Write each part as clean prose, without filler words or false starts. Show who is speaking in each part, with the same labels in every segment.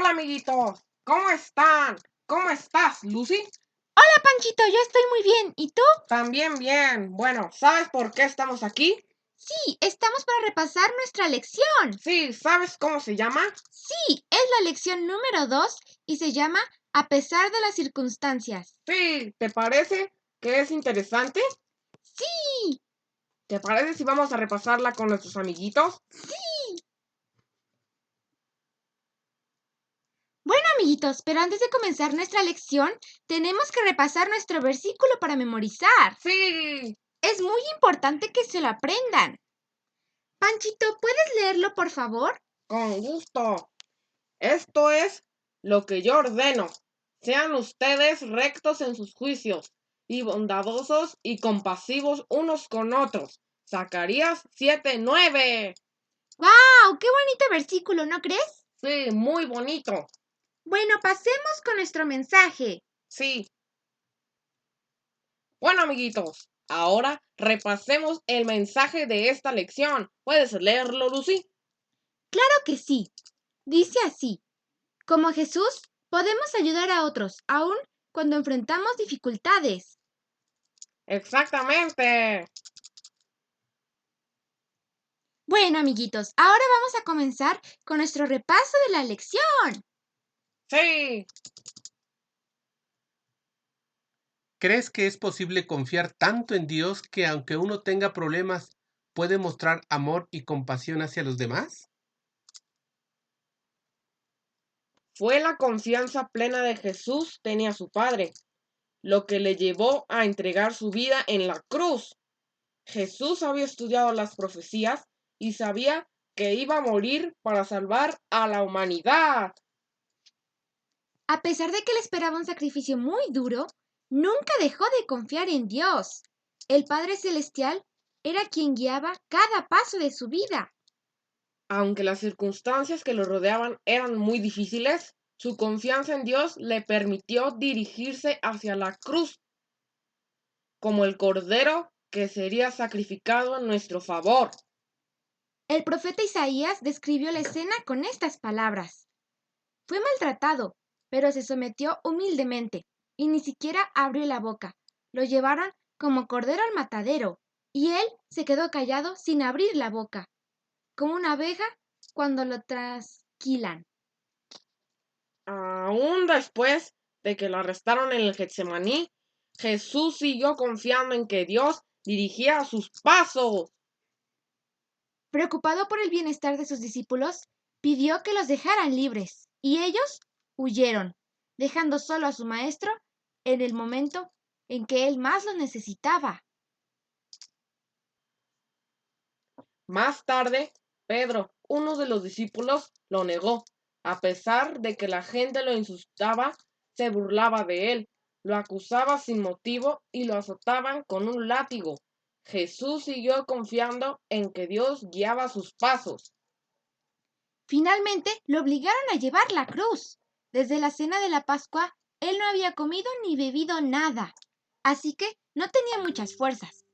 Speaker 1: Hola, amiguitos. ¿Cómo están? ¿Cómo estás, Lucy?
Speaker 2: Hola, Panchito, yo estoy muy bien. ¿Y tú?
Speaker 1: También bien. Bueno, ¿sabes por qué estamos aquí?
Speaker 2: Sí, estamos para repasar nuestra lección.
Speaker 1: Sí, ¿sabes cómo se llama?
Speaker 2: Sí, es la lección número 2 y se llama A pesar de las circunstancias.
Speaker 1: Sí, ¿te parece que es interesante?
Speaker 2: Sí,
Speaker 1: ¿Te parece si vamos a repasarla con nuestros amiguitos?
Speaker 2: sí. Bueno, amiguitos, pero antes de comenzar nuestra lección, tenemos que repasar nuestro versículo para memorizar.
Speaker 1: Sí,
Speaker 2: Es muy importante que se lo aprendan. Panchito, ¿puedes leerlo, por favor?
Speaker 1: con gusto. Esto es lo que yo ordeno. Sean ustedes rectos en sus juicios y bondadosos y compasivos unos con otros. Zacarías 7:9.
Speaker 2: ¡Wow! ¡Qué bonito versículo! ¿No crees?
Speaker 1: Sí, muy bonito.
Speaker 2: Bueno, pasemos con nuestro mensaje.
Speaker 1: Sí. Bueno, amiguitos, ahora repasemos el mensaje de esta lección. ¿Puedes leerlo, Lucy?
Speaker 2: Claro que sí. Dice así. Como Jesús, podemos ayudar a otros, aun cuando enfrentamos dificultades.
Speaker 1: Exactamente.
Speaker 2: Bueno, amiguitos, ahora vamos a comenzar con nuestro repaso de la lección.
Speaker 1: Sí.
Speaker 3: ¿Crees que es posible confiar tanto en Dios que aunque uno tenga problemas, puede mostrar amor y compasión hacia los demás?
Speaker 1: Fue la confianza plena de Jesús tenía su Padre, lo que le llevó a entregar su vida en la cruz. Jesús había estudiado las profecías y sabía que iba a morir para salvar a la humanidad.
Speaker 2: A pesar de que le esperaba un sacrificio muy duro, nunca dejó de confiar en Dios. El Padre Celestial era quien guiaba cada paso de su vida.
Speaker 1: Aunque las circunstancias que lo rodeaban eran muy difíciles, su confianza en Dios le permitió dirigirse hacia la cruz como el cordero que sería sacrificado en nuestro favor.
Speaker 2: El profeta Isaías describió la escena con estas palabras. Fue maltratado, pero se sometió humildemente, y ni siquiera abrió la boca. Lo llevaron como cordero al matadero, y él se quedó callado sin abrir la boca, como una abeja cuando lo trasquilan.
Speaker 1: Aún después de que lo arrestaron en el Getsemaní, Jesús siguió confiando en que Dios dirigía sus pasos.
Speaker 2: Preocupado por el bienestar de sus discípulos, pidió que los dejaran libres, y ellos huyeron, dejando solo a su maestro en el momento en que él más lo necesitaba.
Speaker 1: Más tarde, Pedro, uno de los discípulos, lo negó. A pesar de que la gente lo insultaba, se burlaba de él, lo acusaba sin motivo y lo azotaban con un látigo. Jesús siguió confiando en que Dios guiaba sus pasos.
Speaker 2: Finalmente lo obligaron a llevar la cruz. Desde la cena de la Pascua, él no había comido ni bebido nada, así que no tenía muchas fuerzas.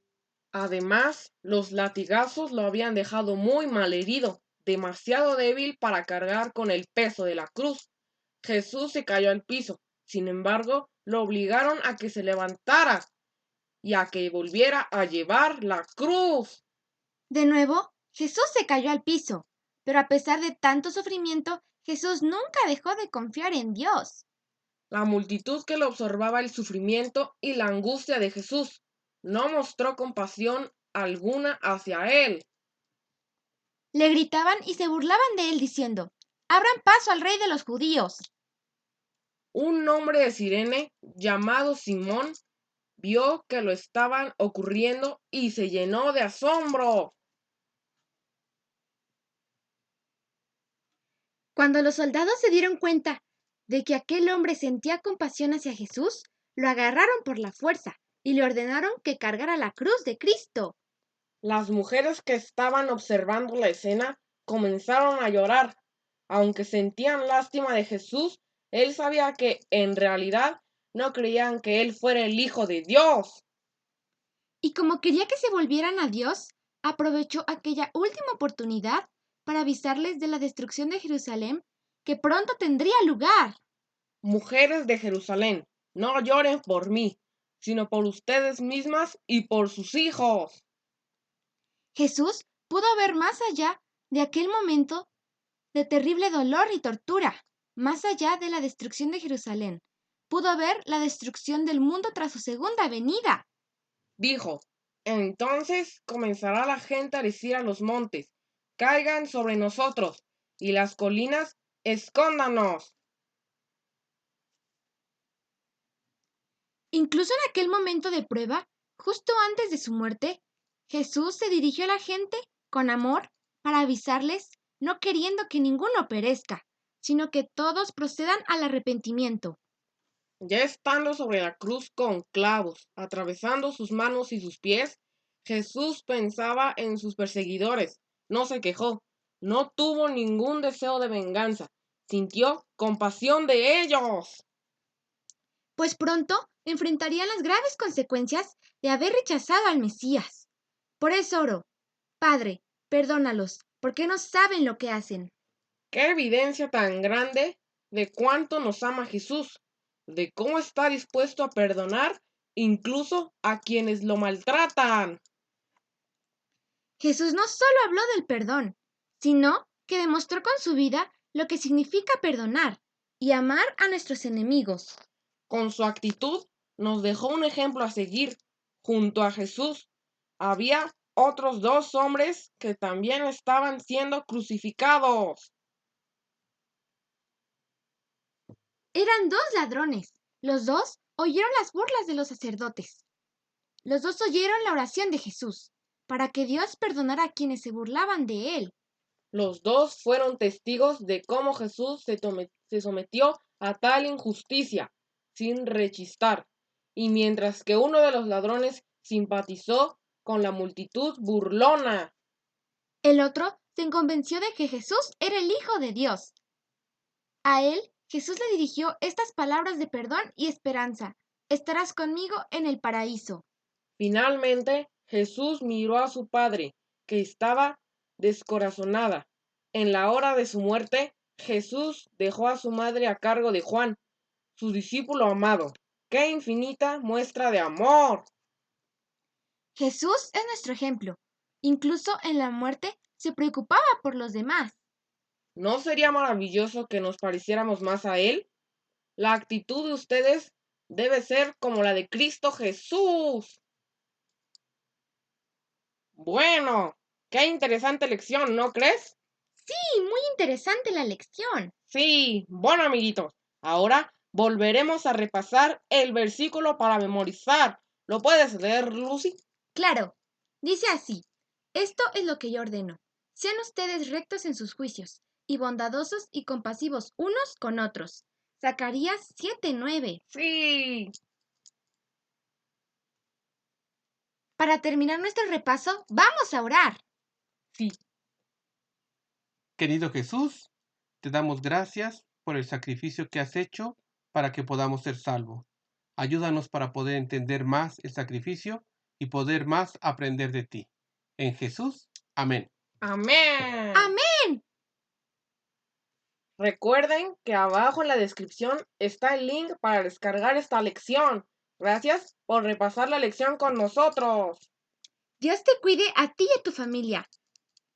Speaker 1: Además, los latigazos lo habían dejado muy malherido, demasiado débil para cargar con el peso de la cruz. Jesús se cayó al piso. Sin embargo, lo obligaron a que se levantara y a que volviera a llevar la cruz.
Speaker 2: De nuevo, Jesús se cayó al piso, pero a pesar de tanto sufrimiento, Jesús nunca dejó de confiar en Dios.
Speaker 1: La multitud que lo observaba el sufrimiento y la angustia de Jesús no mostró compasión alguna hacia él.
Speaker 2: Le gritaban y se burlaban de él diciendo, «Abran paso al rey de los judíos».
Speaker 1: Un hombre de Cirene llamado Simón vio que lo estaban ocurriendo y se llenó de asombro.
Speaker 2: Cuando los soldados se dieron cuenta de que aquel hombre sentía compasión hacia Jesús, lo agarraron por la fuerza y le ordenaron que cargara la cruz de Cristo.
Speaker 1: Las mujeres que estaban observando la escena comenzaron a llorar. Aunque sentían lástima de Jesús, él sabía que en realidad no creían que él fuera el Hijo de Dios.
Speaker 2: Y como quería que se volvieran a Dios, aprovechó aquella última oportunidad para avisarles de la destrucción de Jerusalén que pronto tendría lugar.
Speaker 1: Mujeres de Jerusalén, no lloren por mí, sino por ustedes mismas y por sus hijos.
Speaker 2: Jesús pudo ver más allá de aquel momento de terrible dolor y tortura, más allá de la destrucción de Jerusalén. Pudo ver la destrucción del mundo tras su segunda venida.
Speaker 1: Dijo, entonces comenzará la gente a decir a los montes, caigan sobre nosotros, y las colinas, escóndanos.
Speaker 2: Incluso en aquel momento de prueba, justo antes de su muerte, Jesús se dirigió a la gente con amor para avisarles, no queriendo que ninguno perezca, sino que todos procedan al arrepentimiento.
Speaker 1: Ya estando sobre la cruz con clavos, atravesando sus manos y sus pies, Jesús pensaba en sus perseguidores, no se quejó, no tuvo ningún deseo de venganza, sintió compasión de ellos.
Speaker 2: Pues pronto enfrentarían las graves consecuencias de haber rechazado al Mesías. Por eso oro, Padre, perdónalos, porque no saben lo que hacen.
Speaker 1: Qué evidencia tan grande de cuánto nos ama Jesús, de cómo está dispuesto a perdonar incluso a quienes lo maltratan.
Speaker 2: Jesús no solo habló del perdón, sino que demostró con su vida lo que significa perdonar y amar a nuestros enemigos.
Speaker 1: Con su actitud nos dejó un ejemplo a seguir. Junto a Jesús había otros dos hombres que también estaban siendo crucificados.
Speaker 2: Eran dos ladrones. Los dos oyeron las burlas de los sacerdotes. Los dos oyeron la oración de Jesús, para que Dios perdonara a quienes se burlaban de él.
Speaker 1: Los dos fueron testigos de cómo Jesús se sometió a tal injusticia sin rechistar, y mientras que uno de los ladrones simpatizó con la multitud burlona.
Speaker 2: El otro se convenció de que Jesús era el Hijo de Dios. A él, Jesús le dirigió estas palabras de perdón y esperanza. Estarás conmigo en el paraíso.
Speaker 1: Finalmente, Jesús miró a su padre, que estaba descorazonada. En la hora de su muerte, Jesús dejó a su madre a cargo de Juan, su discípulo amado. ¡Qué infinita muestra de amor!
Speaker 2: Jesús es nuestro ejemplo. Incluso en la muerte se preocupaba por los demás.
Speaker 1: ¿No sería maravilloso que nos pareciéramos más a Él? La actitud de ustedes debe ser como la de Cristo Jesús. Bueno, qué interesante lección, ¿no crees?
Speaker 2: Sí, muy interesante la lección.
Speaker 1: Sí, bueno, amiguitos, ahora volveremos a repasar el versículo para memorizar. ¿Lo puedes leer, Lucy?
Speaker 2: Claro, dice así, esto es lo que yo ordeno. Sean ustedes rectos en sus juicios, y bondadosos y compasivos unos con otros. Zacarías 7:9.
Speaker 1: Sí.
Speaker 2: Para terminar nuestro repaso, vamos a orar.
Speaker 1: Sí.
Speaker 3: Querido Jesús, te damos gracias por el sacrificio que has hecho para que podamos ser salvos. Ayúdanos para poder entender más el sacrificio y poder más aprender de ti. En Jesús, amén.
Speaker 1: Amén.
Speaker 2: ¡Amén!
Speaker 1: Recuerden que abajo en la descripción está el link para descargar esta lección. Gracias por repasar la lección con nosotros.
Speaker 2: Dios te cuide a ti y a tu familia.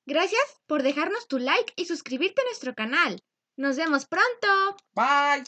Speaker 2: Gracias por dejarnos tu like y suscribirte a nuestro canal. Nos vemos pronto.
Speaker 1: Bye.